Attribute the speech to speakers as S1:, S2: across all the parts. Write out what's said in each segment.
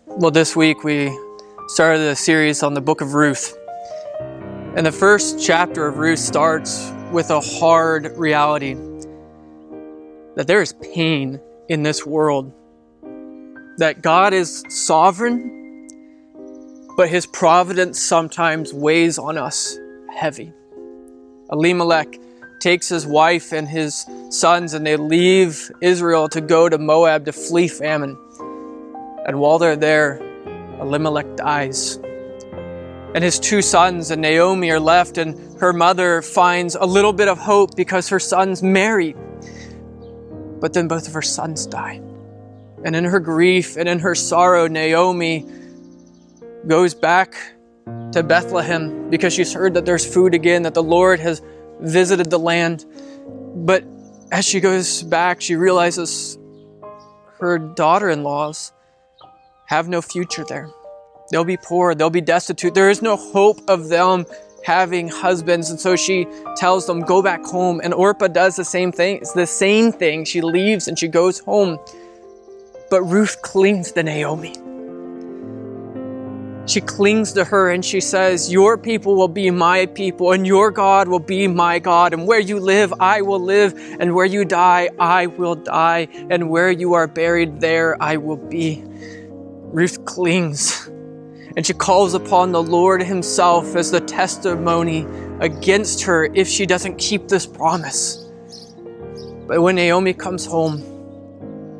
S1: Well, this week we started a series on the book of Ruth. And the first chapter of Ruth starts with a hard reality that there is pain in this world, that God is sovereign, but his providence sometimes weighs on us heavy. Elimelech takes his wife and his sons and they leave Israel to go to Moab to flee famine. And while they're there, Elimelech dies. And his two sons and Naomi are left, and her mother finds a little bit of hope because her sons marry. But then both of her sons die. And in her grief and in her sorrow, Naomi goes back to Bethlehem because she's heard that there's food again, that the Lord has visited the land. But as she goes back, she realizes her daughter-in-laws have no future there. They'll be poor, they'll be destitute. There is no hope of them having husbands. And so she tells them, go back home. And Orpah does the same thing. It's the same thing. She leaves and she goes home. But Ruth clings to Naomi. She clings to her and she says, your people will be my people and your God will be my God. And where you live, I will live. And where you die, I will die. And where you are buried, there I will be. Ruth clings. And she calls upon the Lord himself as the testimony against her if she doesn't keep this promise. But when Naomi comes home,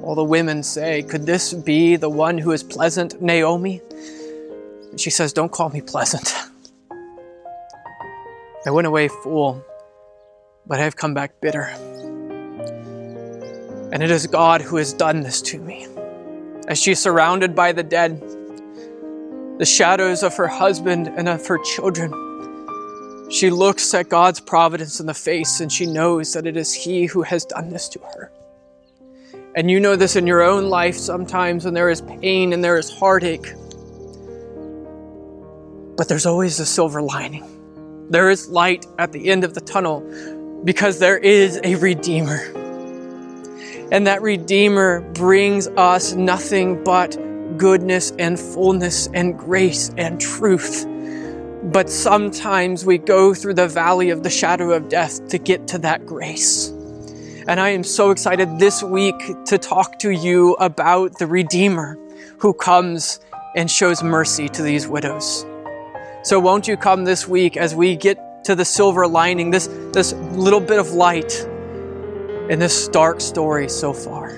S1: all the women say, could this be the one who is pleasant, Naomi? And she says, don't call me pleasant. I went away full, but I have come back bitter. And it is God who has done this to me. As she is surrounded by the dead, the shadows of her husband and of her children, she looks at God's providence in the face and she knows that it is he who has done this to her. And you know this in your own life sometimes when there is pain and there is heartache. But there's always a silver lining. There is light at the end of the tunnel because there is a Redeemer. And that Redeemer brings us nothing but goodness and fullness and grace and truth. But sometimes we go through the valley of the shadow of death to get to that grace. And I am so excited this week to talk to you about the Redeemer who comes and shows mercy to these widows. So won't you come this week as we get to the silver lining, this little bit of light in this dark story so far.